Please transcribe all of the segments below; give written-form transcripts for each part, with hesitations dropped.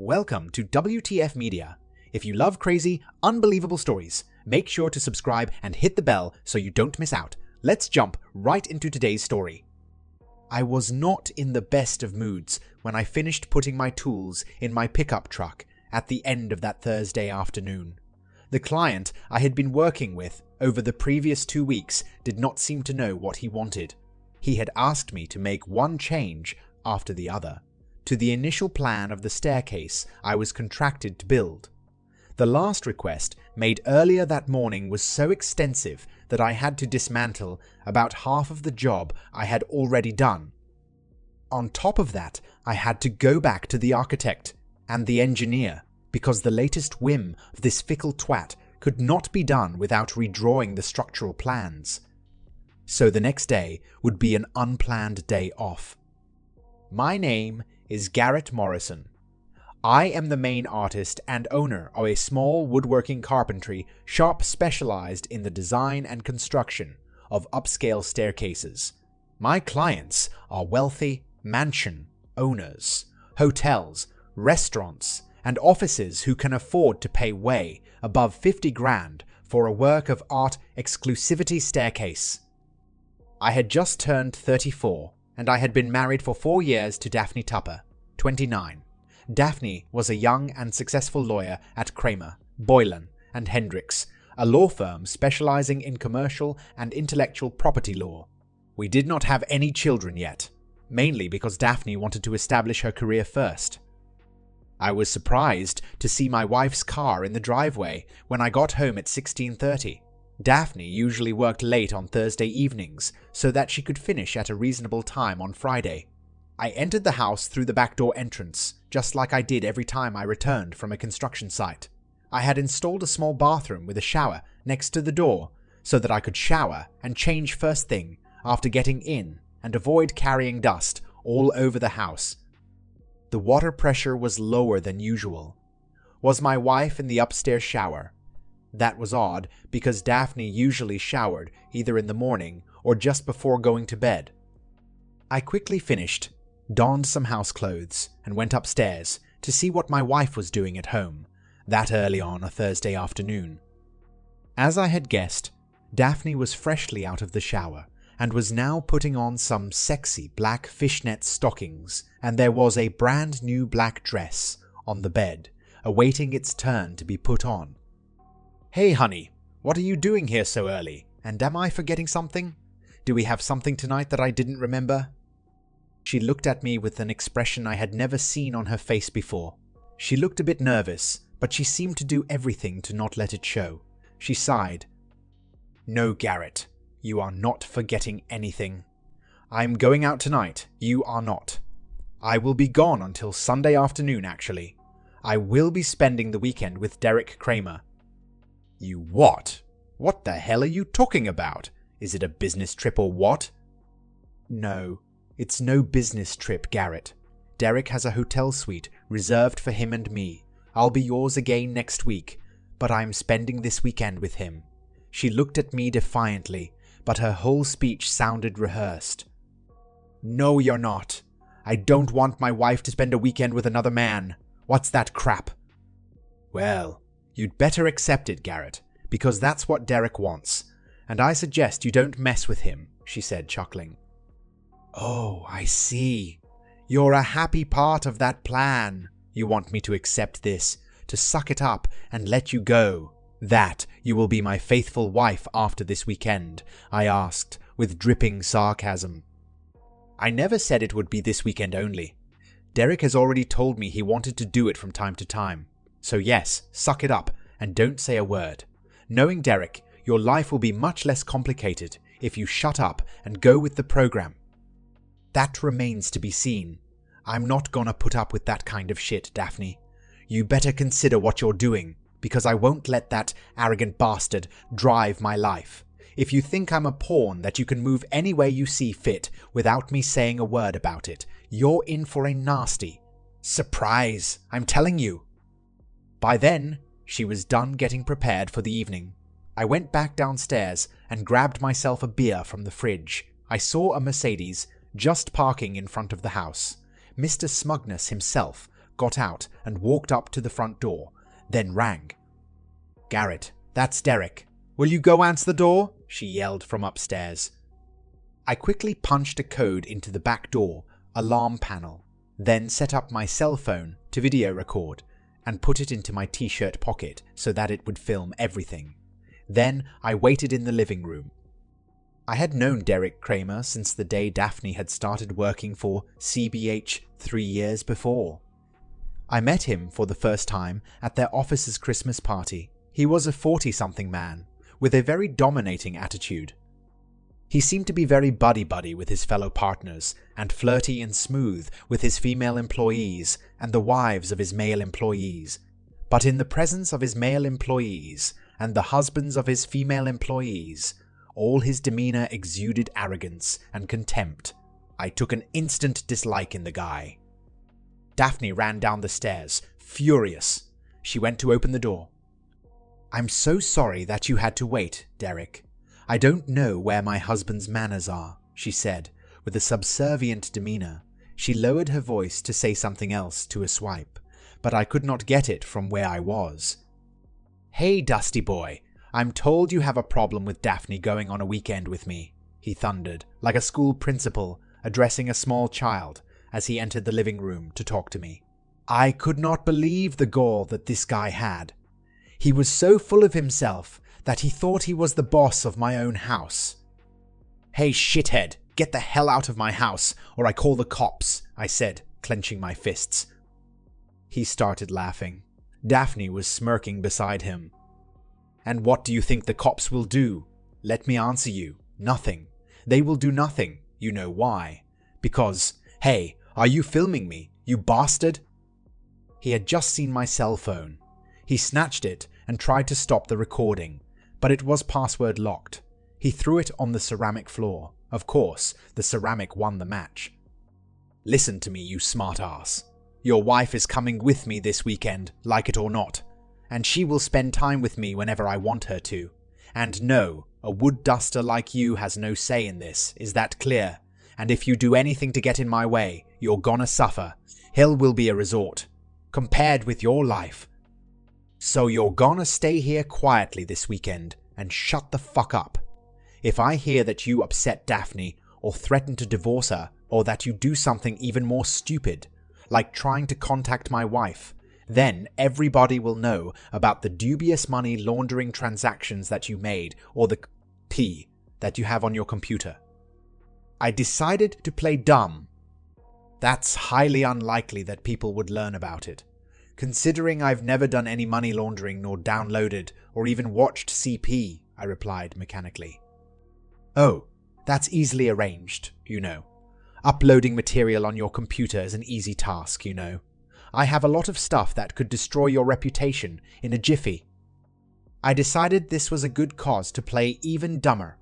Welcome to WTF Media. If you love crazy, unbelievable stories, make sure to subscribe and hit the bell so you don't miss out. Let's jump right into today's story. I was not in the best of moods when I finished putting my tools in my pickup truck at the end of that Thursday afternoon. The client I had been working with over the previous 2 weeks did not seem to know what he wanted. He had asked me to make one change after the other to the initial plan of the staircase I was contracted to build. The last request made earlier that morning was so extensive that I had to dismantle about half of the job I had already done. On top of that, I had to go back to the architect and the engineer because the latest whim of this fickle twat could not be done without redrawing the structural plans. So the next day would be an unplanned day off. My name is Garrett Morrison. I am the main artist and owner of a small woodworking carpentry shop specialized in the design and construction of upscale staircases. My clients are wealthy mansion owners, hotels, restaurants, and offices who can afford to pay way above 50 grand for a work of art exclusivity staircase. I had just turned 34, and I had been married for 4 years to Daphne Tupper, 29. Daphne was a young and successful lawyer at Cramer, Boylan and Hendricks, a law firm specializing in commercial and intellectual property law. We did not have any children yet, mainly because Daphne wanted to establish her career first. I was surprised to see my wife's car in the driveway when I got home at 16:30. Daphne usually worked late on Thursday evenings so that she could finish at a reasonable time on Friday. I entered the house through the back door entrance, just like I did every time I returned from a construction site. I had installed a small bathroom with a shower next to the door so that I could shower and change first thing after getting in and avoid carrying dust all over the house. The water pressure was lower than usual. Was my wife in the upstairs shower? That was odd because Daphne usually showered either in the morning or just before going to bed. I quickly finished, donned some house clothes, and went upstairs to see what my wife was doing at home that early on a Thursday afternoon. As I had guessed, Daphne was freshly out of the shower and was now putting on some sexy black fishnet stockings, and there was a brand new black dress on the bed, awaiting its turn to be put on. "Hey honey, what are you doing here so early? And am I forgetting something? Do we have something tonight that I didn't remember?" She looked at me with an expression I had never seen on her face before. She looked a bit nervous, but she seemed to do everything to not let it show. She sighed. "No, Garrett, you are not forgetting anything. I'm going out tonight, you are not. I will be gone until Sunday afternoon, actually. I will be spending the weekend with Derek Cramer." "You what? What the hell are you talking about? Is it a business trip or what?" "No, it's no business trip, Garrett. Derek has a hotel suite reserved for him and me. I'll be yours again next week, but I'm spending this weekend with him." She looked at me defiantly, but her whole speech sounded rehearsed. "No, you're not. I don't want my wife to spend a weekend with another man. What's that crap?" "Well, you'd better accept it, Garrett, because that's what Derek wants, and I suggest you don't mess with him," she said, chuckling. "Oh, I see. You're a happy part of that plan. You want me to accept this, to suck it up and let you go. That you will be my faithful wife after this weekend?" I asked, with dripping sarcasm. "I never said it would be this weekend only. Derek has already told me he wanted to do it from time to time. So yes, suck it up and don't say a word. Knowing Derek, your life will be much less complicated if you shut up and go with the program." "That remains to be seen. I'm not gonna put up with that kind of shit, Daphne. You better consider what you're doing, because I won't let that arrogant bastard drive my life. If you think I'm a pawn that you can move any way you see fit without me saying a word about it, you're in for a nasty surprise, I'm telling you." By then, she was done getting prepared for the evening. I went back downstairs and grabbed myself a beer from the fridge. I saw a Mercedes just parking in front of the house. Mr. Smugness himself got out and walked up to the front door, then rang. "Garrett, that's Derek. Will you go answer the door?" she yelled from upstairs. I quickly punched a code into the back door alarm panel, then set up my cell phone to video record and put it into my t-shirt pocket so that it would film everything. Then I waited in the living room. I had known Derek Cramer since the day Daphne had started working for CBH 3 years before. I met him for the first time at their office's Christmas party. He was a 40-something man with a very dominating attitude. He seemed to be very buddy-buddy with his fellow partners and flirty and smooth with his female employees and the wives of his male employees. But in the presence of his male employees and the husbands of his female employees, all his demeanor exuded arrogance and contempt. I took an instant dislike in the guy. Daphne ran down the stairs, furious. She went to open the door. "I'm so sorry that you had to wait, Derek. I don't know where my husband's manners are," she said, with a subservient demeanor. She lowered her voice to say something else to a swipe, but I could not get it from where I was. "Hey, Dusty boy, I'm told you have a problem with Daphne going on a weekend with me," he thundered, like a school principal addressing a small child as he entered the living room to talk to me. I could not believe the gall that this guy had. He was so full of himself that he thought he was the boss of my own house. "Hey, shithead, get the hell out of my house or I call the cops," I said, clenching my fists. He started laughing. Daphne was smirking beside him. "And what do you think the cops will do? Let me answer you. Nothing. They will do nothing. You know why? Because, hey, are you filming me, you bastard?" He had just seen my cell phone. He snatched it and tried to stop the recording, but it was password locked. He threw it on the ceramic floor. Of course, the ceramic won the match. "Listen to me, you smartass. Your wife is coming with me this weekend, like it or not, and she will spend time with me whenever I want her to. And no, a wood duster like you has no say in this, is that clear? And if you do anything to get in my way, you're gonna suffer. Hell will be a resort, compared with your life. So you're gonna stay here quietly this weekend and shut the fuck up. If I hear that you upset Daphne or threaten to divorce her or that you do something even more stupid, like trying to contact my wife, then everybody will know about the dubious money laundering transactions that you made or the P that you have on your computer." I decided to play dumb. That's highly unlikely that people would learn about it, considering I've never done any money laundering nor downloaded or even watched CP, I replied mechanically. "Oh, that's easily arranged, you know. Uploading material on your computer is an easy task, you know. I have a lot of stuff that could destroy your reputation in a jiffy." I decided this was a good cause to play even dumber.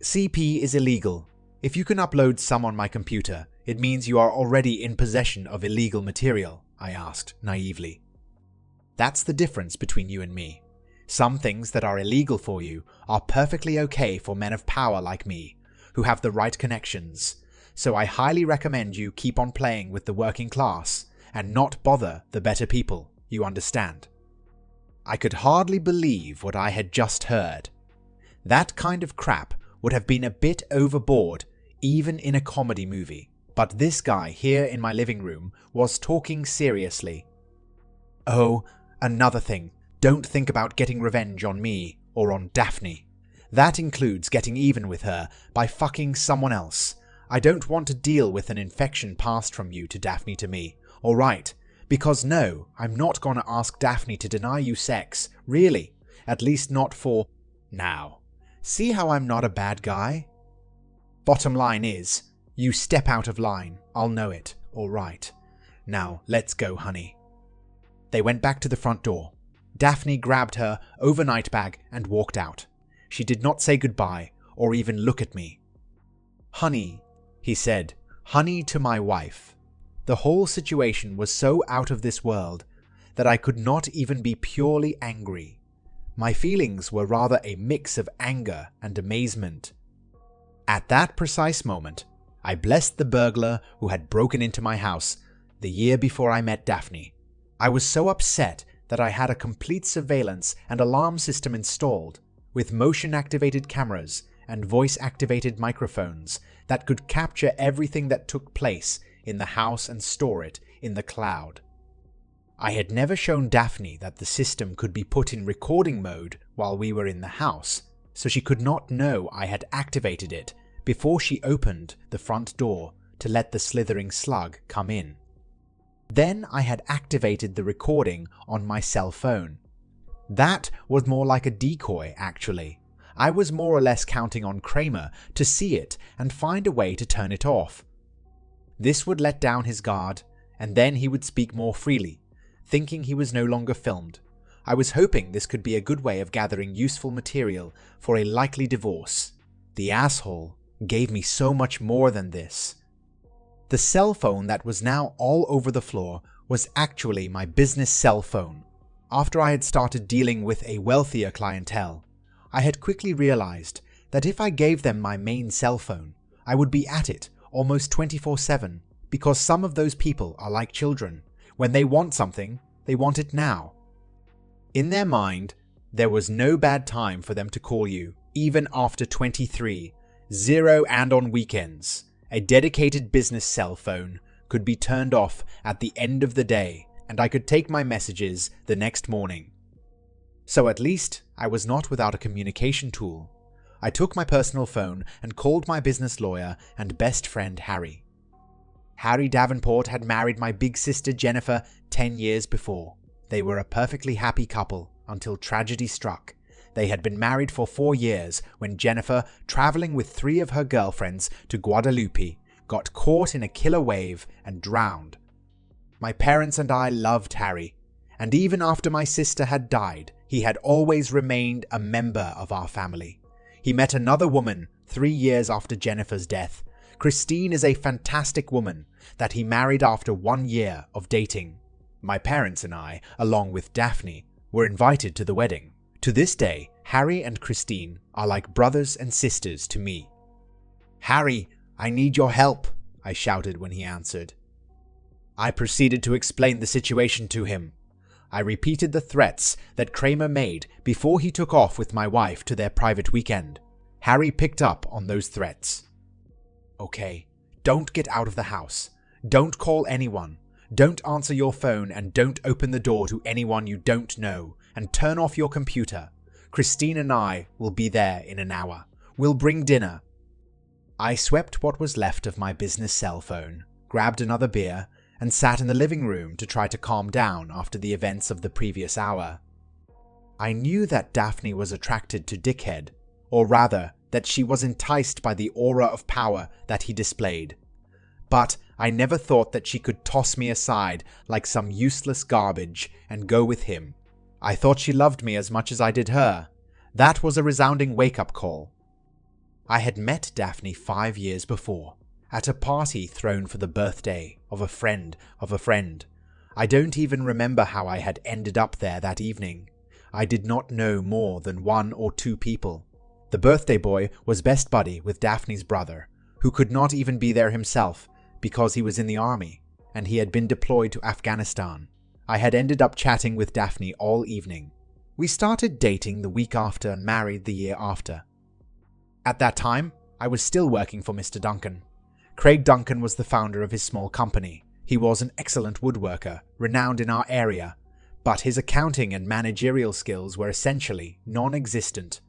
"CP is illegal. If you can upload some on my computer, it means you are already in possession of illegal material," I asked naively. "That's the difference between you and me. Some things that are illegal for you are perfectly okay for men of power like me, who have the right connections. So I highly recommend you keep on playing with the working class and not bother the better people, you understand?" I could hardly believe what I had just heard. That kind of crap would have been a bit overboard even in a comedy movie, but this guy here in my living room was talking seriously. "Oh, another thing, don't think about getting revenge on me or on Daphne. That includes getting even with her by fucking someone else. I don't want to deal with an infection passed from you to Daphne to me, alright? Because no, I'm not gonna ask Daphne to deny you sex, really. At least not for now. See how I'm not a bad guy? Bottom line is, you step out of line, I'll know it, alright. Now, let's go, honey." They went back to the front door. Daphne grabbed her overnight bag and walked out. She did not say goodbye or even look at me. "Honey," he said, "honey to my wife." The whole situation was so out of this world that I could not even be purely angry. My feelings were rather a mix of anger and amazement. At that precise moment, I blessed the burglar who had broken into my house, the year before I met Daphne. I was so upset that I had a complete surveillance and alarm system installed, with motion-activated cameras and voice-activated microphones that could capture everything that took place in the house and store it in the cloud. I had never shown Daphne that the system could be put in recording mode while we were in the house, so she could not know I had activated it before she opened the front door to let the slithering slug come in. Then I had activated the recording on my cell phone. That was more like a decoy, actually. I was more or less counting on Cramer to see it and find a way to turn it off. This would let down his guard, and then he would speak more freely, thinking he was no longer filmed. I was hoping this could be a good way of gathering useful material for a likely divorce. The asshole gave me so much more than this. The cell phone that was now all over the floor was actually my business cell phone. After I had started dealing with a wealthier clientele, I had quickly realized that if I gave them my main cell phone, I would be at it almost 24/7, because some of those people are like children. When they want something, they want it now. In their mind, there was no bad time for them to call you, even after 23, 0 and on weekends. A dedicated business cell phone could be turned off at the end of the day, and I could take my messages the next morning. So at least I was not without a communication tool. I took my personal phone and called my business lawyer and best friend Harry. Harry Davenport had married my big sister Jennifer 10 years before. They were a perfectly happy couple until tragedy struck. They had been married for 4 years when Jennifer, traveling with 3 of her girlfriends to Guadalupe, got caught in a killer wave and drowned. My parents and I loved Harry, and even after my sister had died, he had always remained a member of our family. He met another woman 3 years after Jennifer's death. Christine is a fantastic woman that he married after 1 year of dating. My parents and I, along with Daphne, were invited to the wedding. To this day, Harry and Christine are like brothers and sisters to me. "Harry, I need your help," I shouted when he answered. I proceeded to explain the situation to him. I repeated the threats that Cramer made before he took off with my wife to their private weekend. Harry picked up on those threats. "Okay, don't get out of the house. Don't call anyone. Don't answer your phone, and don't open the door to anyone you don't know, and turn off your computer. Christine and I will be there in an hour. We'll bring dinner." I swept what was left of my business cell phone, grabbed another beer, and sat in the living room to try to calm down after the events of the previous hour. I knew that Daphne was attracted to Dickhead, or rather, that she was enticed by the aura of power that he displayed. But I never thought that she could toss me aside like some useless garbage and go with him. I thought she loved me as much as I did her. That was a resounding wake-up call. I had met Daphne 5 years before, at a party thrown for the birthday of a friend of a friend. I don't even remember how I had ended up there that evening. I did not know more than 1 or 2 people. The birthday boy was best buddy with Daphne's brother, who could not even be there himself because he was in the army, and he had been deployed to Afghanistan. I had ended up chatting with Daphne all evening. We started dating the week after and married the year after. At that time, I was still working for Mr. Duncan. Craig Duncan was the founder of his small company. He was an excellent woodworker, renowned in our area, but his accounting and managerial skills were essentially non-existent.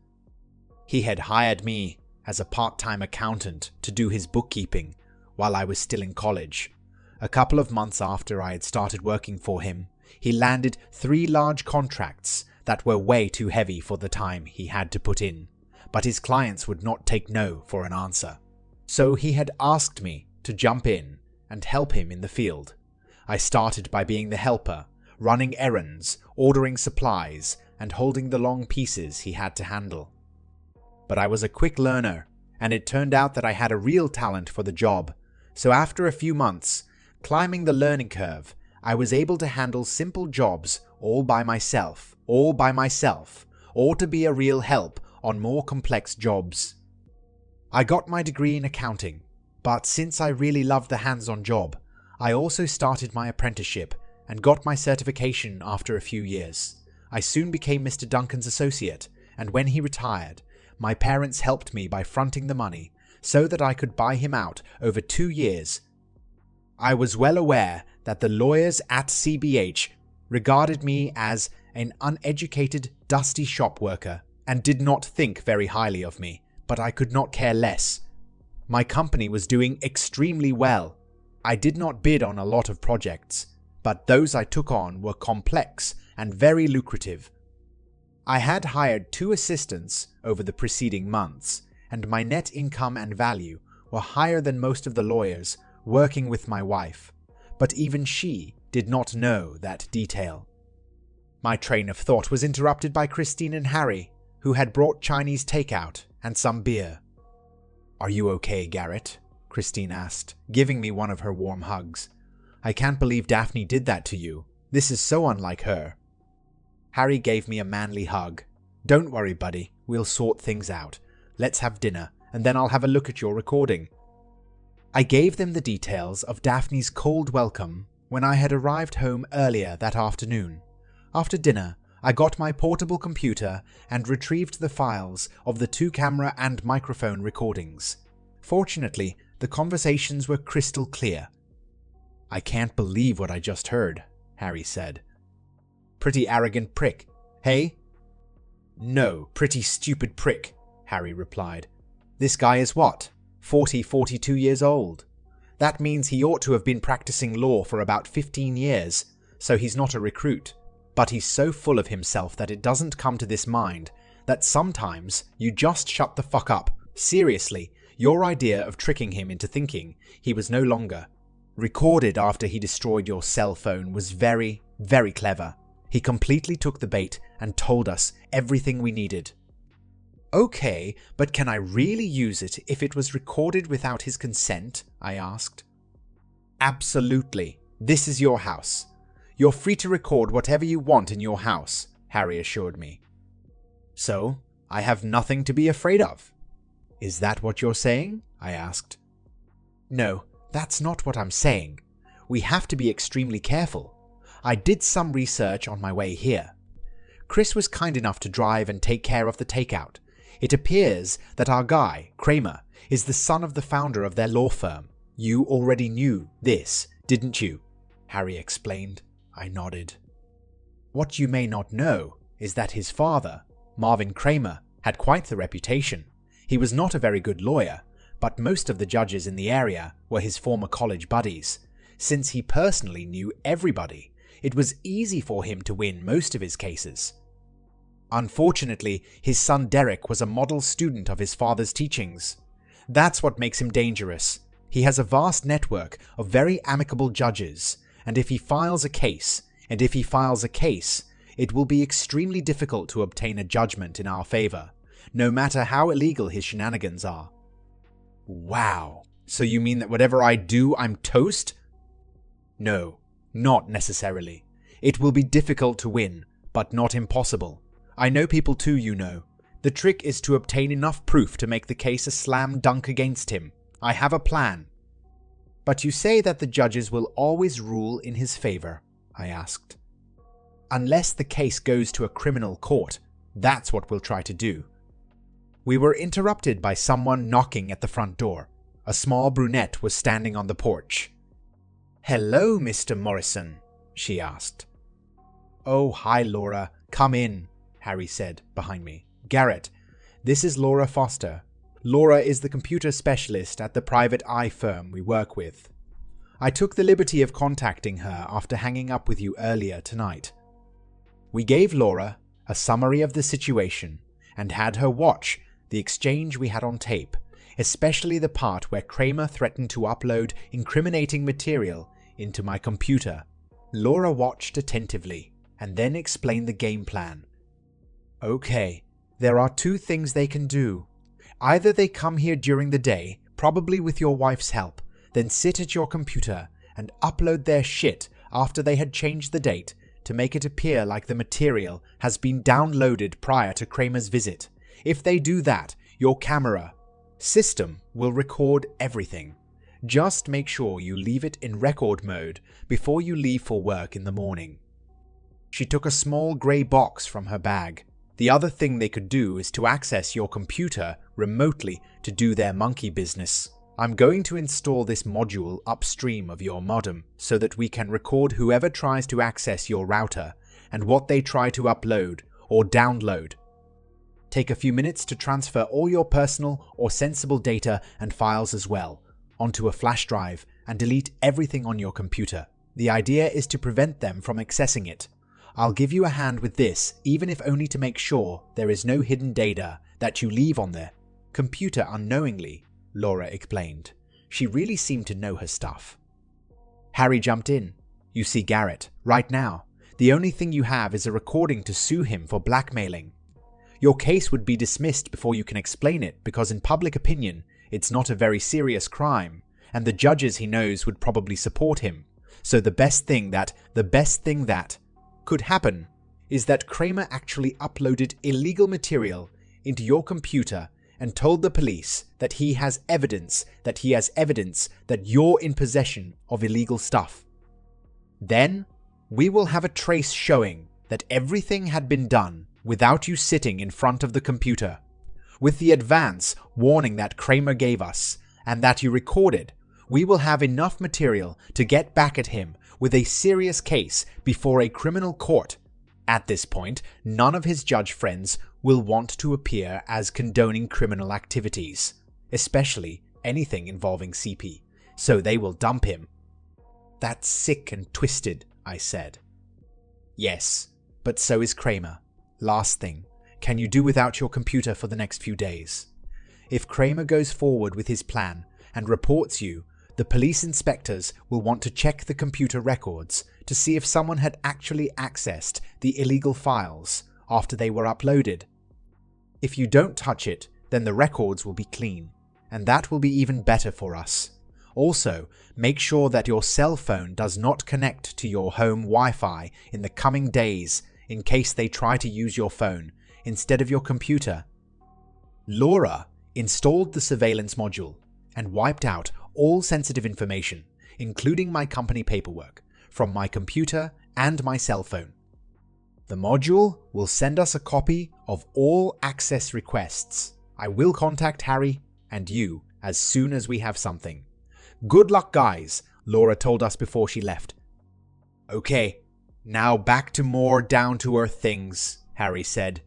He had hired me as a part-time accountant to do his bookkeeping while I was still in college. A couple of months after I had started working for him, he landed 3 large contracts that were way too heavy for the time he had to put in, but his clients would not take no for an answer. So he had asked me to jump in and help him in the field. I started by being the helper, running errands, ordering supplies, and holding the long pieces he had to handle. But I was a quick learner, and it turned out that I had a real talent for the job. So after a few months, climbing the learning curve, I was able to handle simple jobs all by myself, or to be a real help on more complex jobs. I got my degree in accounting, but since I really loved the hands-on job, I also started my apprenticeship and got my certification after a few years. I soon became Mr. Duncan's associate, and when he retired, my parents helped me by fronting the money so that I could buy him out over 2 years. I was well aware that the lawyers at CBH regarded me as an uneducated, dusty shop worker and did not think very highly of me, but I could not care less. My company was doing extremely well. I did not bid on a lot of projects, but those I took on were complex and very lucrative. I had hired 2 assistants over the preceding months, and my net income and value were higher than most of the lawyers working with my wife, but even she did not know that detail. My train of thought was interrupted by Christine and Harry, who had brought Chinese takeout and some beer. "Are you okay, Garrett?" Christine asked, giving me one of her warm hugs. "I can't believe Daphne did that to you. This is so unlike her." Harry gave me a manly hug. "Don't worry, buddy. We'll sort things out. Let's have dinner, and then I'll have a look at your recording." I gave them the details of Daphne's cold welcome when I had arrived home earlier that afternoon. After dinner, I got my portable computer and retrieved the files of the 2-camera and microphone recordings. Fortunately, the conversations were crystal clear. "I can't believe what I just heard," Harry said. "Pretty arrogant prick, hey?" "No, pretty stupid prick," Harry replied. "This guy is what? 42 years old. That means he ought to have been practicing law for about 15 years, so he's not a recruit. But he's so full of himself that it doesn't come to this mind that sometimes you just shut the fuck up. Seriously, your idea of tricking him into thinking he was no longer recorded after he destroyed your cell phone was very, very clever. He completely took the bait and told us everything we needed." "Okay, but can I really use it if it was recorded without his consent?" I asked. "Absolutely. This is your house. You're free to record whatever you want in your house," Harry assured me. "So, I have nothing to be afraid of." "Is that what you're saying?" I asked. "No, that's not what I'm saying. We have to be extremely careful. I did some research on my way here. Chris was kind enough to drive and take care of the takeout. It appears that our guy, Cramer, is the son of the founder of their law firm. You already knew this, didn't you?" Harry explained. I nodded. "What you may not know is that his father, Marvin Cramer, had quite the reputation. He was not a very good lawyer, but most of the judges in the area were his former college buddies. Since he personally knew everybody, it was easy for him to win most of his cases. Unfortunately, his son Derek was a model student of his father's teachings. That's what makes him dangerous. He has a vast network of very amicable judges, and if he files a case, it will be extremely difficult to obtain a judgment in our favor, no matter how illegal his shenanigans are." "Wow, so you mean that whatever I do, I'm toast?" "No, not necessarily. It will be difficult to win, but not impossible. I know people too, you know. The trick is to obtain enough proof to make the case a slam dunk against him. I have a plan." "But you say that the judges will always rule in his favor?" I asked. "Unless the case goes to a criminal court, that's what we'll try to do." We were interrupted by someone knocking at the front door. A small brunette was standing on the porch. "Hello, Mr. Morrison," she asked. "Oh, hi, Laura. Come in," Harry said behind me. "Garrett, this is Laura Foster. Laura is the computer specialist at the private eye firm we work with. I took the liberty of contacting her after hanging up with you earlier tonight." We gave Laura a summary of the situation and had her watch the exchange we had on tape, especially the part where Cramer threatened to upload incriminating material into my computer. Laura watched attentively and then explained the game plan. "Okay, there are 2 things they can do. Either they come here during the day, probably with your wife's help, then sit at your computer and upload their shit after they had changed the date to make it appear like the material has been downloaded prior to Cramer's visit. If they do that, your camera system will record everything. Just make sure you leave it in record mode before you leave for work in the morning." She took a small grey box from her bag. "The other thing they could do is to access your computer remotely to do their monkey business. I'm going to install this module upstream of your modem so that we can record whoever tries to access your router and what they try to upload or download. Take a few minutes to transfer all your personal or sensible data and files as well onto a flash drive and delete everything on your computer. The idea is to prevent them from accessing it. I'll give you a hand with this, even if only to make sure there is no hidden data that you leave on their computer unknowingly," Laura explained. She really seemed to know her stuff. Harry jumped in. "You see Garrett, right now. The only thing you have is a recording to sue him for blackmailing. Your case would be dismissed before you can explain it because in public opinion, it's not a very serious crime, and the judges he knows would probably support him. So the best thing that could happen is that Cramer actually uploaded illegal material into your computer and told the police that he has evidence that you're in possession of illegal stuff. Then we will have a trace showing that everything had been done without you sitting in front of the computer. With the advance warning that Cramer gave us and that you recorded, we will have enough material to get back at him with a serious case before a criminal court. At this point, none of his judge friends will want to appear as condoning criminal activities, especially anything involving CP, so they will dump him." "That's sick and twisted," I said. "Yes, but so is Cramer. Last thing, can you do without your computer for the next few days? If Cramer goes forward with his plan and reports you, the police inspectors will want to check the computer records to see if someone had actually accessed the illegal files after they were uploaded. If you don't touch it, then the records will be clean, and that will be even better for us. Also, make sure that your cell phone does not connect to your home Wi-Fi in the coming days in case they try to use your phone instead of your computer." Laura installed the surveillance module and wiped out all sensitive information, including my company paperwork, from my computer and my cell phone. "The module will send us a copy of all access requests. I will contact Harry and you as soon as we have something. Good luck, guys," Laura told us before she left. "Okay, now back to more down-to-earth things," Harry said.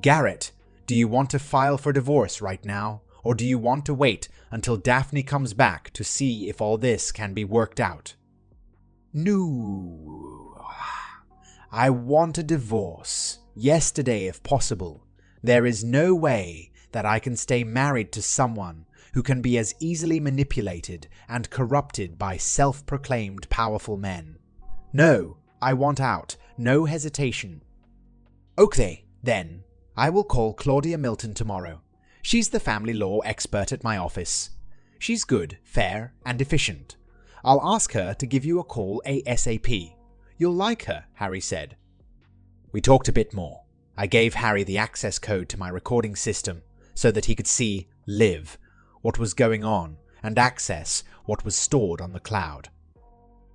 "Garrett, do you want to file for divorce right now? Or do you want to wait until Daphne comes back to see if all this can be worked out?" "No. I want a divorce. Yesterday if possible. There is no way that I can stay married to someone who can be as easily manipulated and corrupted by self-proclaimed powerful men. No, I want out. No hesitation." "Okay, then. I will call Claudia Milton tomorrow. She's the family law expert at my office. She's good, fair, and efficient. I'll ask her to give you a call ASAP. You'll like her," Harry said. We talked a bit more. I gave Harry the access code to my recording system so that he could see, live, what was going on and access what was stored on the cloud.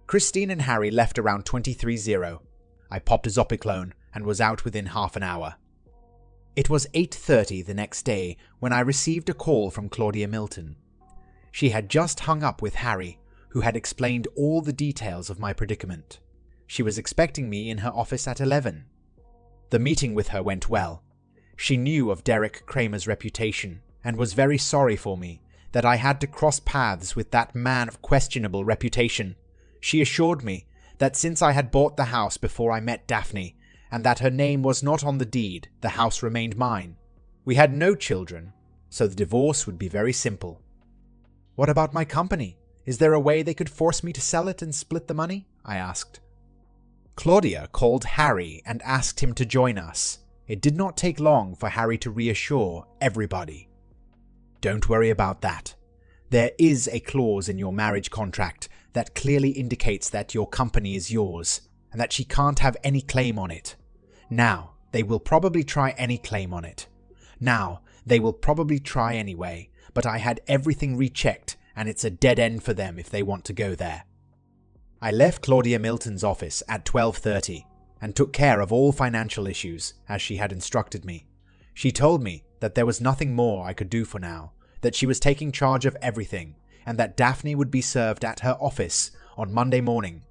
Christine and Harry left around 23:00. I popped a Zopiclone and was out within half an hour. It was 8:30 the next day when I received a call from Claudia Milton. She had just hung up with Harry, who had explained all the details of my predicament. She was expecting me in her office at 11. The meeting with her went well. She knew of Derek Cramer's reputation and was very sorry for me that I had to cross paths with that man of questionable reputation. She assured me that since I had bought the house before I met Daphne, and that her name was not on the deed, the house remained mine. We had no children, so the divorce would be very simple. "What about my company? Is there a way they could force me to sell it and split the money?" I asked. Claudia called Harry and asked him to join us. It did not take long for Harry to reassure everybody. "Don't worry about that. There is a clause in your marriage contract that clearly indicates that your company is yours, and that she can't have any claim on it. Now, they will probably try anyway, but I had everything rechecked and it's a dead end for them if they want to go there. I left Claudia Milton's office at 12:30 and took care of all financial issues as she had instructed me. She told me that there was nothing more I could do for now, that she was taking charge of everything, and that Daphne would be served at her office on Monday morning.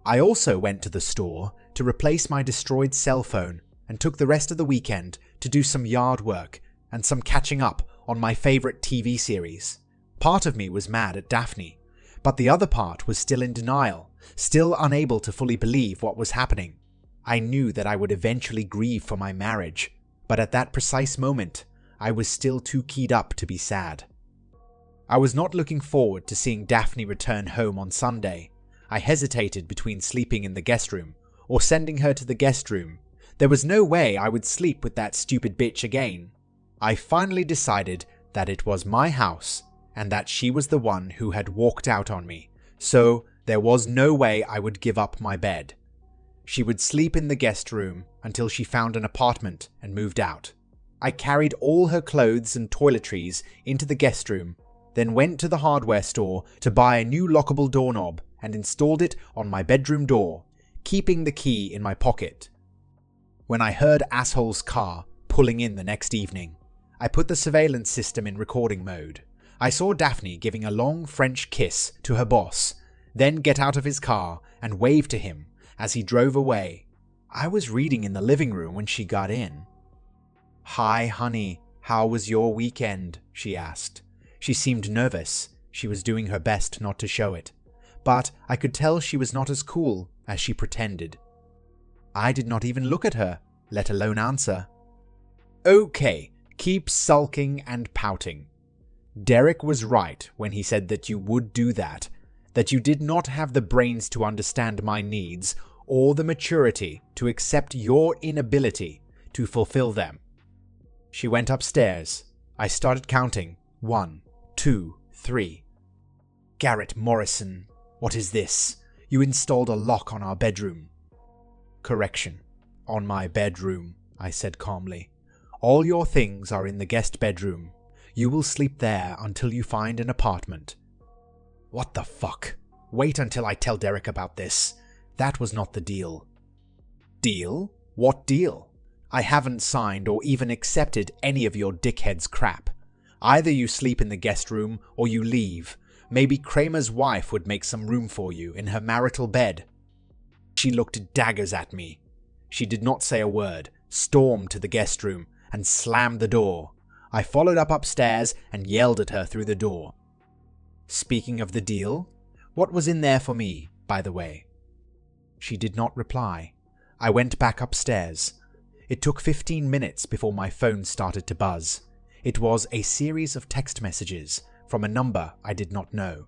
I also went to the store to replace my destroyed cell phone and took the rest of the weekend to do some yard work and some catching up on my favorite TV series. Part of me was mad at Daphne, but the other part was still in denial, still unable to fully believe what was happening. I knew that I would eventually grieve for my marriage, but at that precise moment, I was still too keyed up to be sad. I was not looking forward to seeing Daphne return home on Sunday. I hesitated between sleeping in the guest room or sending her to the guest room. There was no way I would sleep with that stupid bitch again. I finally decided that it was my house and that she was the one who had walked out on me, so there was no way I would give up my bed. She would sleep in the guest room until she found an apartment and moved out. I carried all her clothes and toiletries into the guest room, then went to the hardware store to buy a new lockable doorknob and installed it on my bedroom door, keeping the key in my pocket. When I heard Asshole's car pulling in the next evening, I put the surveillance system in recording mode. I saw Daphne giving a long French kiss to her boss, then get out of his car and wave to him as he drove away. I was reading in the living room when she got in. "Hi, honey, how was your weekend?" she asked. She seemed nervous. She was doing her best not to show it, but I could tell she was not as cool as she pretended. I did not even look at her, let alone answer. "Okay, keep sulking and pouting. Derek was right when he said that you would do that you did not have the brains to understand my needs or the maturity to accept your inability to fulfill them." She went upstairs. I started counting. 1, 2, 3. "Garrett Morrison, what is this? You installed a lock on our bedroom." "Correction. On my bedroom," I said calmly. "All your things are in the guest bedroom. You will sleep there until you find an apartment." "What the fuck? Wait until I tell Derek about this. That was not the deal." "Deal? What deal? I haven't signed or even accepted any of your dickhead's crap. Either you sleep in the guest room or you leave. Maybe Cramer's wife would make some room for you in her marital bed." She looked daggers at me. She did not say a word, stormed to the guest room, and slammed the door. I followed up upstairs and yelled at her through the door. "Speaking of the deal, what was in there for me, by the way?" She did not reply. I went back upstairs. It took 15 minutes before my phone started to buzz. It was a series of text messages from a number I did not know.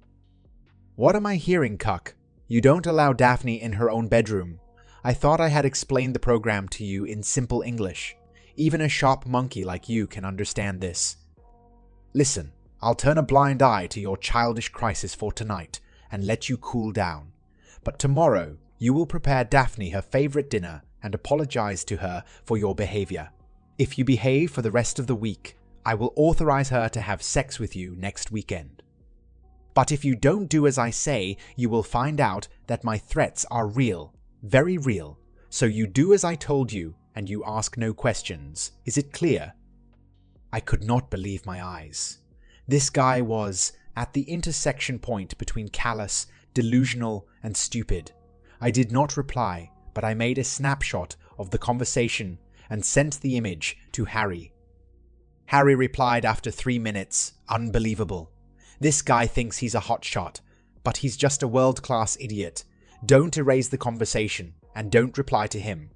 "What am I hearing, cuck? You don't allow Daphne in her own bedroom. I thought I had explained the program to you in simple English. Even a sharp monkey like you can understand this. Listen, I'll turn a blind eye to your childish crisis for tonight and let you cool down. But tomorrow, you will prepare Daphne her favorite dinner and apologize to her for your behavior. If you behave for the rest of the week, I will authorize her to have sex with you next weekend. But if you don't do as I say, you will find out that my threats are real, very real. So you do as I told you, and you ask no questions. Is it clear?" I could not believe my eyes. This guy was at the intersection point between callous, delusional, and stupid. I did not reply, but I made a snapshot of the conversation and sent the image to Harry. Harry replied after 3 minutes, "Unbelievable. This guy thinks he's a hotshot, but he's just a world-class idiot. Don't erase the conversation, and don't reply to him."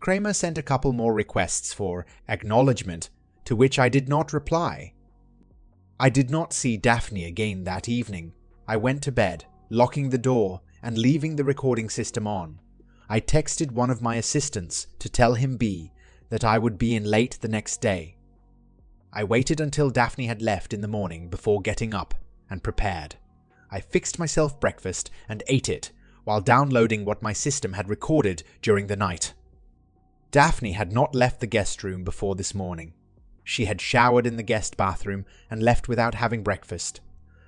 Cramer sent a couple more requests for acknowledgement, to which I did not reply. I did not see Daphne again that evening. I went to bed, locking the door and leaving the recording system on. I texted one of my assistants to tell him that I would be in late the next day. I waited until Daphne had left in the morning before getting up and prepared. I fixed myself breakfast and ate it while downloading what my system had recorded during the night. Daphne had not left the guest room before this morning. She had showered in the guest bathroom and left without having breakfast.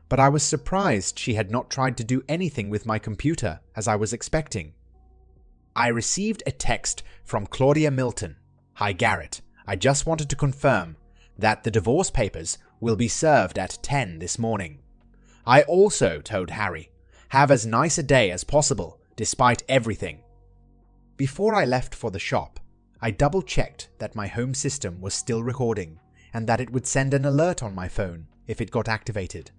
but I was surprised she had not tried to do anything with my computer as I was expecting. I received a text from Claudia Milton. "Hi Garrett, I just wanted to confirm that the divorce papers will be served at 10 this morning. I also told Harry, have as nice a day as possible despite everything." Before I left for the shop, I double-checked that my home system was still recording and that it would send an alert on my phone if it got activated.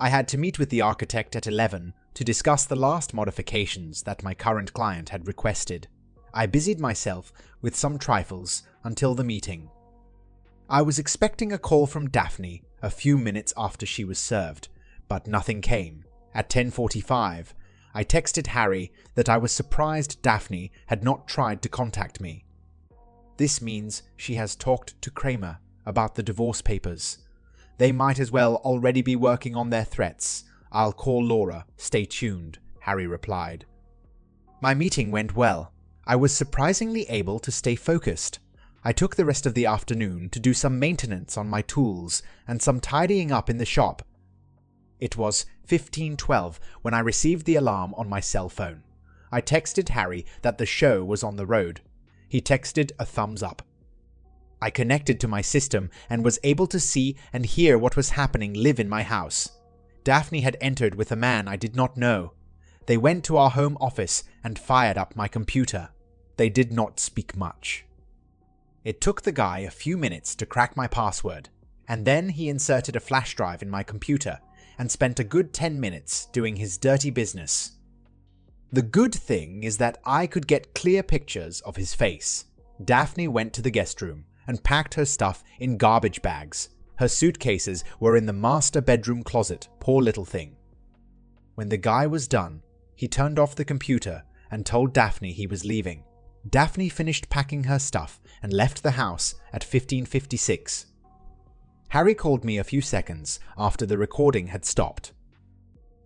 I had to meet with the architect at 11 to discuss the last modifications that my current client had requested. I busied myself with some trifles until the meeting. I was expecting a call from Daphne a few minutes after she was served, but nothing came. At 10:45, I texted Harry that I was surprised Daphne had not tried to contact me. This means she has talked to Cramer about the divorce papers. They might as well already be working on their threats. I'll call Laura. Stay tuned, Harry replied. My meeting went well. I was surprisingly able to stay focused. I took the rest of the afternoon to do some maintenance on my tools and some tidying up in the shop. It was 15:12 when I received the alarm on my cell phone. I texted Harry that the show was on the road. He texted a thumbs up. I connected to my system and was able to see and hear what was happening live in my house. Daphne had entered with a man I did not know. They went to our home office and fired up my computer. They did not speak much. It took the guy a few minutes to crack my password, and then he inserted a flash drive in my computer and spent a good 10 minutes doing his dirty business. The good thing is that I could get clear pictures of his face. Daphne went to the guest room and packed her stuff in garbage bags. Her suitcases were in the master bedroom closet, poor little thing. When the guy was done, he turned off the computer and told Daphne he was leaving. Daphne finished packing her stuff and left the house at 15:56. Harry called me a few seconds after the recording had stopped.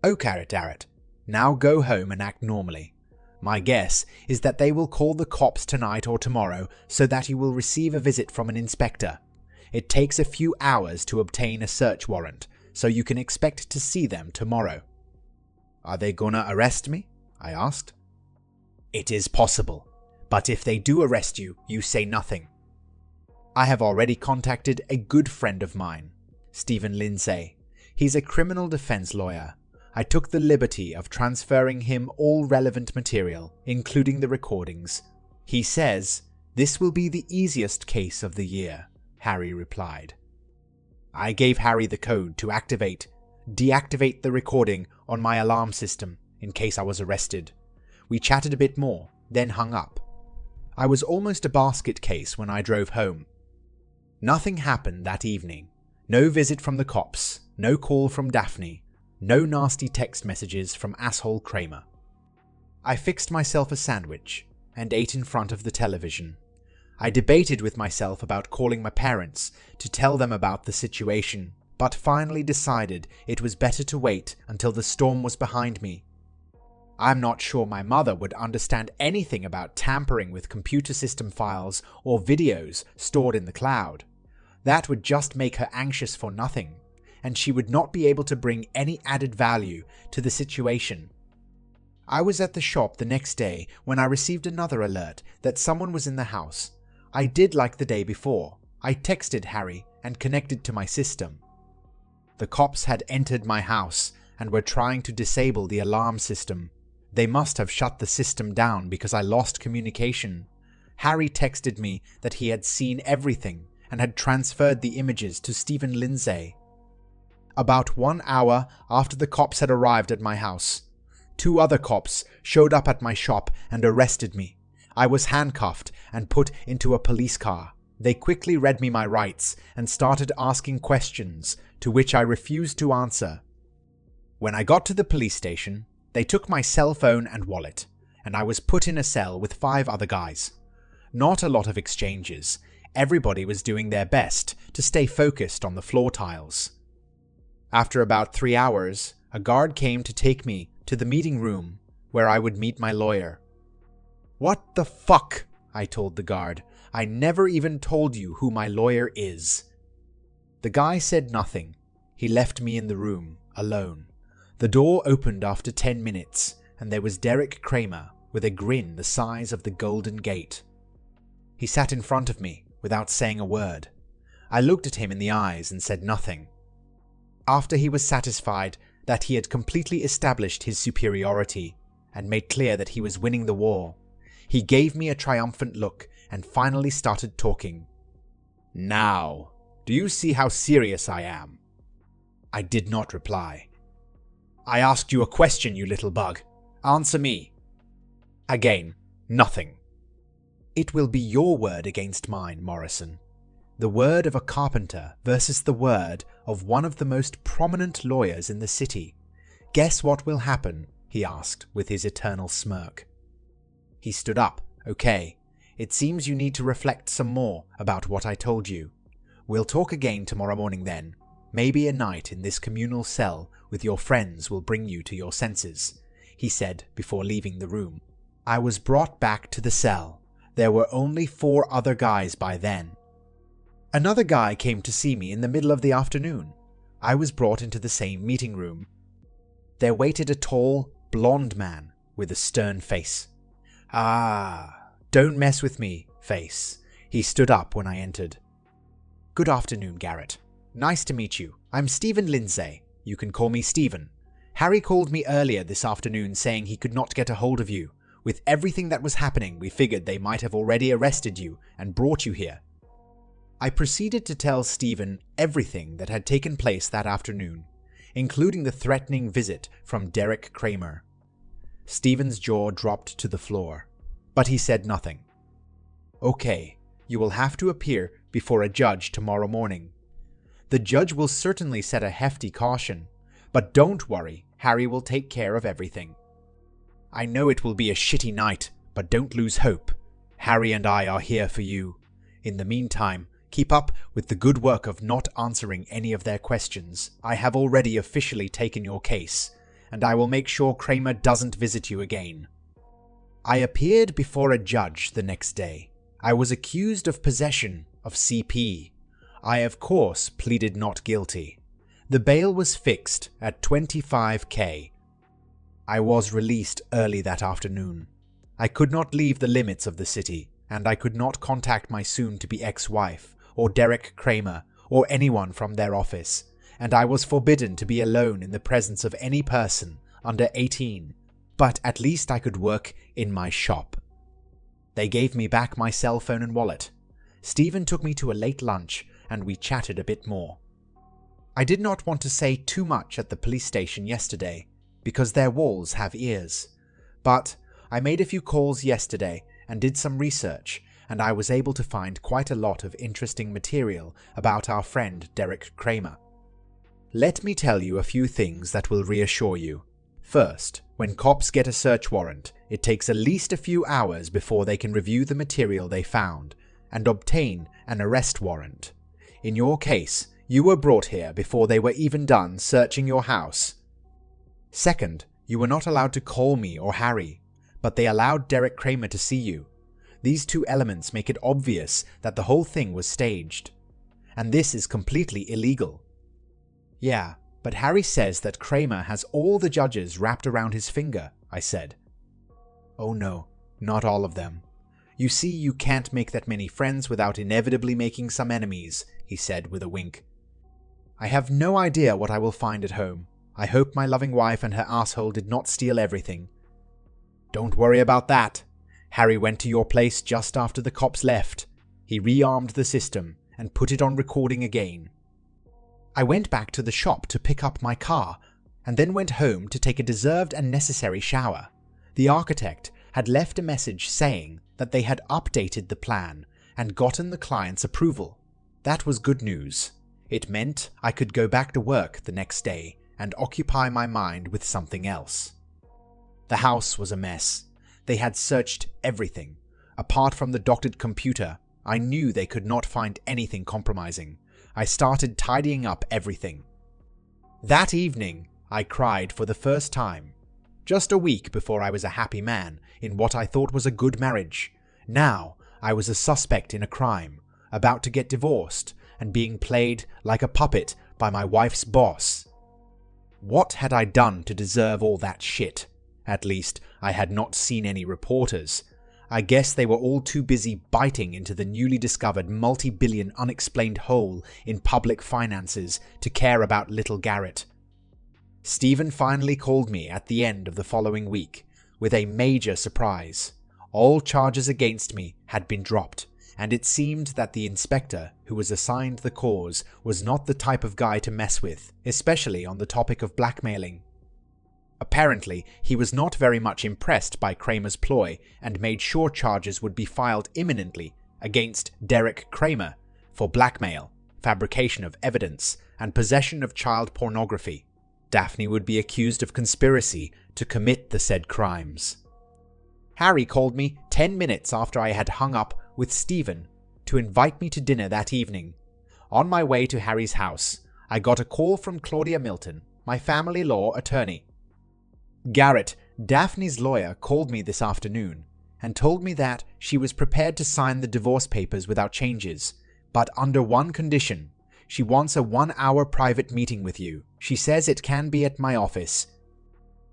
"Okay, Garrett, now go home and act normally. My guess is that they will call the cops tonight or tomorrow so that you will receive a visit from an inspector. It takes a few hours to obtain a search warrant, so you can expect to see them tomorrow." "Are they gonna arrest me?" I asked. "It is possible, but if they do arrest you, you say nothing. I have already contacted a good friend of mine, Stephen Lindsay. He's a criminal defense lawyer. I took the liberty of transferring him all relevant material, including the recordings. He says this will be the easiest case of the year," Harry replied. I gave Harry the code to deactivate the recording on my alarm system in case I was arrested. We chatted a bit more, then hung up. I was almost a basket case when I drove home. Nothing happened that evening. No visit from the cops, no call from Daphne, no nasty text messages from asshole Cramer. I fixed myself a sandwich and ate in front of the television. I debated with myself about calling my parents to tell them about the situation, but finally decided it was better to wait until the storm was behind me. I'm not sure my mother would understand anything about tampering with computer system files or videos stored in the cloud. That would just make her anxious for nothing, and she would not be able to bring any added value to the situation. I was at the shop the next day when I received another alert that someone was in the house. I did like the day before. I texted Harry and connected to my system. The cops had entered my house and were trying to disable the alarm system. They must have shut the system down because I lost communication. Harry texted me that he had seen everything and had transferred the images to Stephen Lindsay. About 1 hour after the cops had arrived at my house, 2 other cops showed up at my shop and arrested me. I was handcuffed and put into a police car. They quickly read me my rights and started asking questions, to which I refused to answer. When I got to the police station, they took my cell phone and wallet, and I was put in a cell with 5 other guys. Not a lot of exchanges. Everybody was doing their best to stay focused on the floor tiles. After about 3 hours, a guard came to take me to the meeting room where I would meet my lawyer. "What the fuck?" I told the guard. "I never even told you who my lawyer is." The guy said nothing. He left me in the room, alone. The door opened after 10 minutes, and there was Derek Cramer with a grin the size of the Golden Gate. He sat in front of me without saying a word. I looked at him in the eyes and said nothing. After he was satisfied that he had completely established his superiority and made clear that he was winning the war, he gave me a triumphant look and finally started talking. "Now, do you see how serious I am?" I did not reply. "I asked you a question, you little bug. Answer me." Again, nothing. "It will be your word against mine, Morrison. The word of a carpenter versus the word of one of the most prominent lawyers in the city. Guess what will happen?" he asked with his eternal smirk. He stood up. "Okay, it seems you need to reflect some more about what I told you. We'll talk again tomorrow morning then. Maybe a night in this communal cell with your friends will bring you to your senses," he said before leaving the room. I was brought back to the cell. There were only 4 other guys by then. Another guy came to see me in the middle of the afternoon. I was brought into the same meeting room. There waited a tall, blonde man with a stern face. "Ah, don't mess with me, face." He stood up when I entered. "Good afternoon, Garrett. Nice to meet you. I'm Stephen Lindsay. You can call me Stephen. Harry called me earlier this afternoon saying he could not get a hold of you. With everything that was happening, we figured they might have already arrested you and brought you here." I proceeded to tell Stephen everything that had taken place that afternoon, including the threatening visit from Derek Cramer. Stephen's jaw dropped to the floor, but he said nothing. "Okay, you will have to appear before a judge tomorrow morning. The judge will certainly set a hefty caution, but don't worry, Harry will take care of everything. I know it will be a shitty night, but don't lose hope. Harry and I are here for you. In the meantime, keep up with the good work of not answering any of their questions. I have already officially taken your case, and I will make sure Cramer doesn't visit you again." I appeared before a judge the next day. I was accused of possession of CP. I, of course, pleaded not guilty. The bail was fixed at $25,000. I was released early that afternoon. I could not leave the limits of the city, and I could not contact my soon-to-be ex-wife, or Derek Cramer, or anyone from their office, and I was forbidden to be alone in the presence of any person under 18, but at least I could work in my shop. They gave me back my cell phone and wallet. Stephen took me to a late lunch, and we chatted a bit more. I did not want to say too much at the police station yesterday, because their walls have ears, but I made a few calls yesterday and did some research, and I was able to find quite a lot of interesting material about our friend Derek Cramer. Let me tell you a few things that will reassure you. First, when cops get a search warrant, it takes at least a few hours before they can review the material they found and obtain an arrest warrant. In your case, you were brought here before they were even done searching your house. Second, you were not allowed to call me or Harry, but they allowed Derek Cramer to see you. These 2 elements make it obvious that the whole thing was staged. And this is completely illegal. "Yeah, but Harry says that Cramer has all the judges wrapped around his finger," I said. "Oh no, not all of them. You see, you can't make that many friends without inevitably making some enemies," he said with a wink. "I have no idea what I will find at home. I hope my loving wife and her asshole did not steal everything." "Don't worry about that. Harry went to your place just after the cops left. He rearmed the system and put it on recording again." I went back to the shop to pick up my car, and then went home to take a deserved and necessary shower. The architect had left a message saying that they had updated the plan and gotten the client's approval. That was good news. It meant I could go back to work the next day and occupy my mind with something else. The house was a mess. They had searched everything. Apart from the doctored computer, I knew they could not find anything compromising. I started tidying up everything. That evening, I cried for the first time. Just a week before I was a happy man in what I thought was a good marriage. Now, I was a suspect in a crime, about to get divorced, and being played like a puppet by my wife's boss. What had I done to deserve all that shit? At least, I had not seen any reporters. I guess they were all too busy biting into the newly discovered multi-billion unexplained hole in public finances to care about little Garrett. Stephen finally called me at the end of the following week with a major surprise. All charges against me had been dropped, and it seemed that the inspector who was assigned the cause was not the type of guy to mess with, especially on the topic of blackmailing. Apparently, he was not very much impressed by Cramer's ploy and made sure charges would be filed imminently against Derek Cramer for blackmail, fabrication of evidence, and possession of child pornography. Daphne would be accused of conspiracy to commit the said crimes. Harry called me 10 minutes after I had hung up with Stephen to invite me to dinner that evening. On my way to Harry's house, I got a call from Claudia Milton, my family law attorney. Garrett, Daphne's lawyer, called me this afternoon and told me that she was prepared to sign the divorce papers without changes, but under one condition. She wants a 1-hour private meeting with you. She says it can be at my office.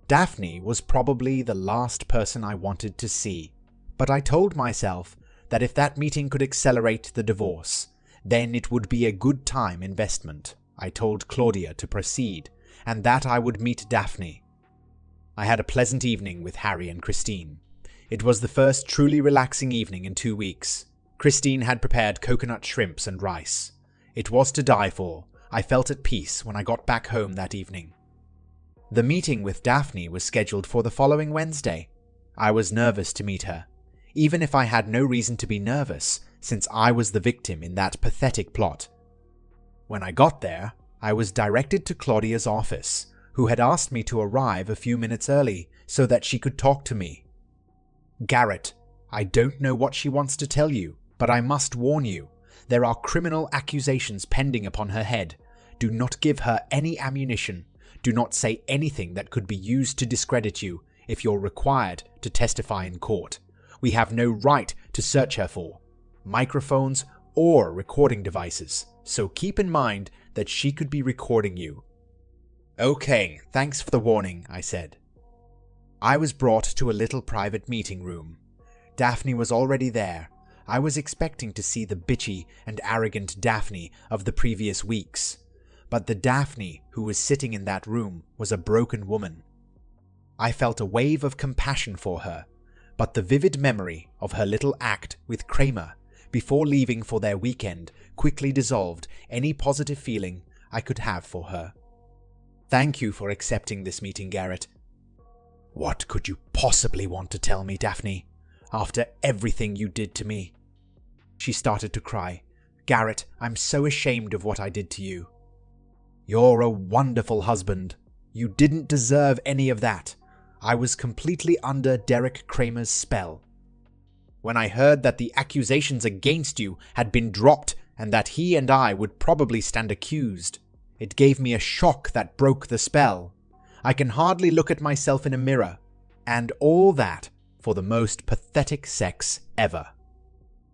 Daphne was probably the last person I wanted to see, but I told myself that if that meeting could accelerate the divorce, then it would be a good time investment. I told Claudia to proceed, and that I would meet Daphne. I had a pleasant evening with Harry and Christine. It was the first truly relaxing evening in 2 weeks. Christine had prepared coconut shrimps and rice. It was to die for. I felt at peace when I got back home that evening. The meeting with Daphne was scheduled for the following Wednesday. I was nervous to meet her, even if I had no reason to be nervous, since I was the victim in that pathetic plot. When I got there, I was directed to Claudia's office, who had asked me to arrive a few minutes early so that she could talk to me. Garrett, I don't know what she wants to tell you, but I must warn you. There are criminal accusations pending upon her head. Do not give her any ammunition. Do not say anything that could be used to discredit you if you're required to testify in court. We have no right to search her for microphones or recording devices, so keep in mind that she could be recording you. Okay, thanks for the warning, I said. I was brought to a little private meeting room. Daphne was already there. I was expecting to see the bitchy and arrogant Daphne of the previous weeks, but the Daphne who was sitting in that room was a broken woman. I felt a wave of compassion for her, but the vivid memory of her little act with Cramer before leaving for their weekend quickly dissolved any positive feeling I could have for her. Thank you for accepting this meeting, Garrett. What could you possibly want to tell me, Daphne, after everything you did to me? She started to cry. Garrett, I'm so ashamed of what I did to you. You're a wonderful husband. You didn't deserve any of that. I was completely under Derek Cramer's spell. When I heard that the accusations against you had been dropped and that he and I would probably stand accused, it gave me a shock that broke the spell. I can hardly look at myself in a mirror, and all that for the most pathetic sex ever.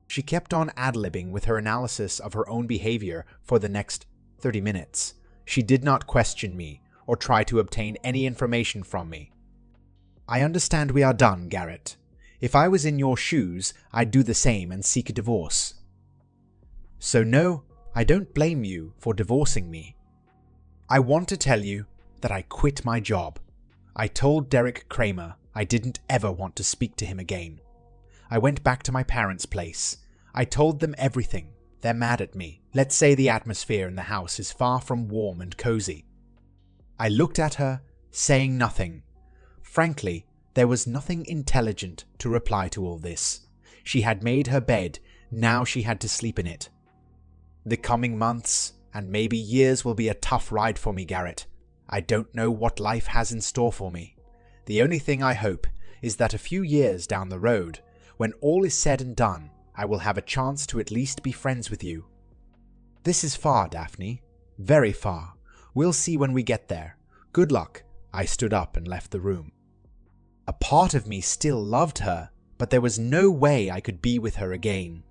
She kept on ad-libbing with her analysis of her own behavior for the next 30 minutes. She did not question me or try to obtain any information from me. I understand we are done, Garrett. If I was in your shoes, I'd do the same and seek a divorce. So no, I don't blame you for divorcing me. I want to tell you that I quit my job. I told Derek Cramer I didn't ever want to speak to him again. I went back to my parents' place. I told them everything. They're mad at me. Let's say the atmosphere in the house is far from warm and cozy. I looked at her, saying nothing. Frankly, there was nothing intelligent to reply to all this. She had made her bed, now she had to sleep in it. The coming months, and maybe years, will be a tough ride for me, Garrett. I don't know what life has in store for me. The only thing I hope is that a few years down the road, when all is said and done, I will have a chance to at least be friends with you. This is far, Daphne. Very far. We'll see when we get there. Good luck. I stood up and left the room. A part of me still loved her, but there was no way I could be with her again.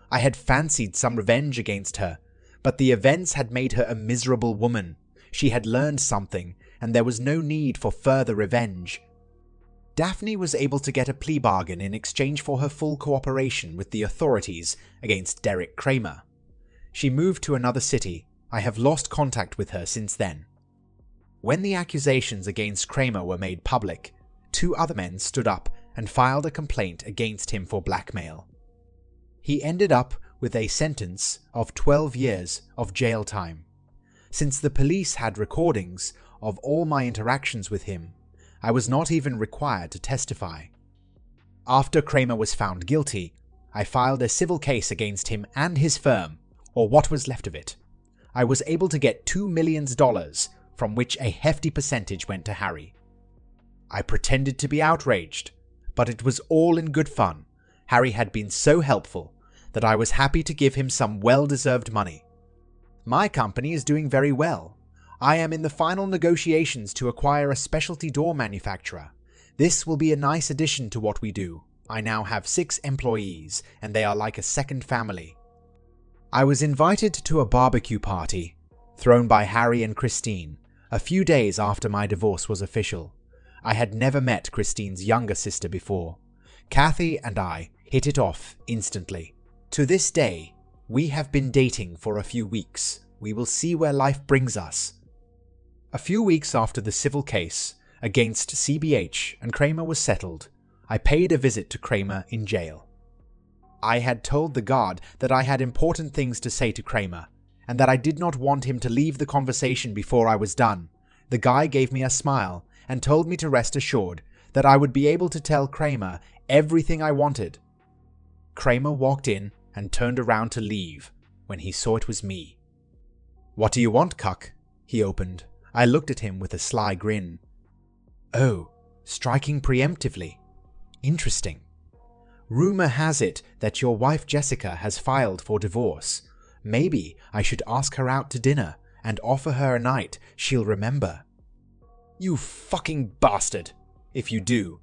I had fancied some revenge against her, But the events had made her a miserable woman. She had learned something, and there was no need for further revenge. Daphne was able to get a plea bargain in exchange for her full cooperation with the authorities against Derek Cramer. She moved to another city. I have lost contact with her since then. When the accusations against Cramer were made public, 2 other men stood up and filed a complaint against him for blackmail. He ended up with a sentence of 12 years of jail time. Since the police had recordings of all my interactions with him, I was not even required to testify. After Cramer was found guilty, I filed a civil case against him and his firm, or what was left of it. I was able to get $2 million, from which a hefty percentage went to Harry. I pretended to be outraged, but it was all in good fun. Harry had been so helpful that I was happy to give him some well-deserved money. My company is doing very well. I am in the final negotiations to acquire a specialty door manufacturer. This will be a nice addition to what we do. I now have 6 employees, and they are like a second family. I was invited to a barbecue party, thrown by Harry and Christine, a few days after my divorce was official. I had never met Christine's younger sister before. Kathy and I hit it off instantly. To this day, we have been dating for a few weeks. We will see where life brings us. A few weeks after the civil case against CBH and Cramer was settled, I paid a visit to Cramer in jail. I had told the guard that I had important things to say to Cramer, and that I did not want him to leave the conversation before I was done. The guy gave me a smile and told me to rest assured that I would be able to tell Cramer everything I wanted. Cramer walked in and turned around to leave when he saw it was me. "What do you want, cuck?" he opened. I looked at him with a sly grin. "Oh, striking preemptively. Interesting. Rumor has it that your wife Jessica has filed for divorce. Maybe I should ask her out to dinner and offer her a night she'll remember." "You fucking bastard! If you do."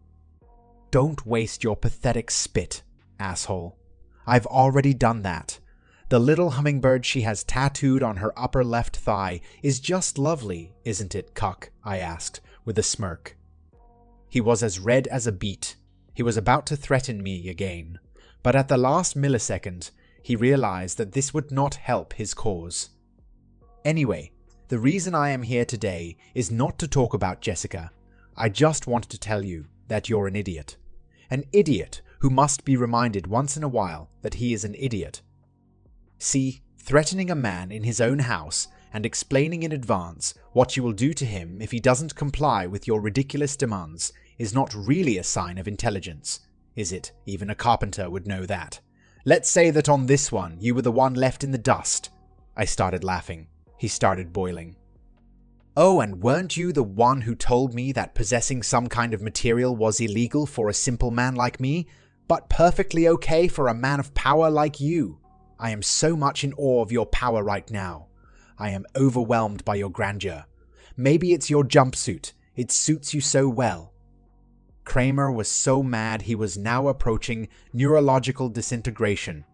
"Don't waste your pathetic spit, asshole. I've already done that. The little hummingbird she has tattooed on her upper left thigh is just lovely, isn't it, cuck?" I asked, with a smirk. He was as red as a beet. He was about to threaten me again, but at the last millisecond, he realized that this would not help his cause. Anyway, the reason I am here today is not to talk about Jessica. I just wanted to tell you that you're an idiot. An idiot who must be reminded once in a while that he is an idiot. See, threatening a man in his own house and explaining in advance what you will do to him if he doesn't comply with your ridiculous demands is not really a sign of intelligence, is it? Even a carpenter would know that. Let's say that on this one you were the one left in the dust. I started laughing. He started boiling. "Oh, and weren't you the one who told me that possessing some kind of material was illegal for a simple man like me, but perfectly okay for a man of power like you? I am so much in awe of your power right now. I am overwhelmed by your grandeur. Maybe it's your jumpsuit. It suits you so well." Cramer was so mad he was now approaching neurological disintegration.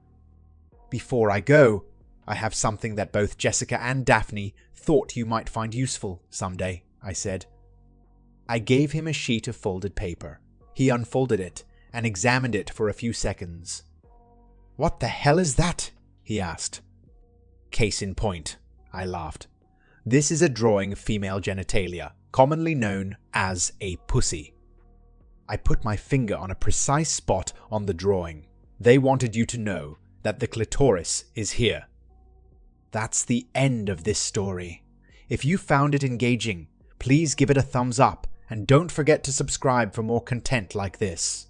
"Before I go, I have something that both Jessica and Daphne thought you might find useful someday," I said. I gave him a sheet of folded paper. He unfolded it and examined it for a few seconds. "What the hell is that?" he asked. "Case in point," I laughed. "This is a drawing of female genitalia, commonly known as a pussy." I put my finger on a precise spot on the drawing. "They wanted you to know that the clitoris is here." That's the end of this story. If you found it engaging, please give it a thumbs up and don't forget to subscribe for more content like this.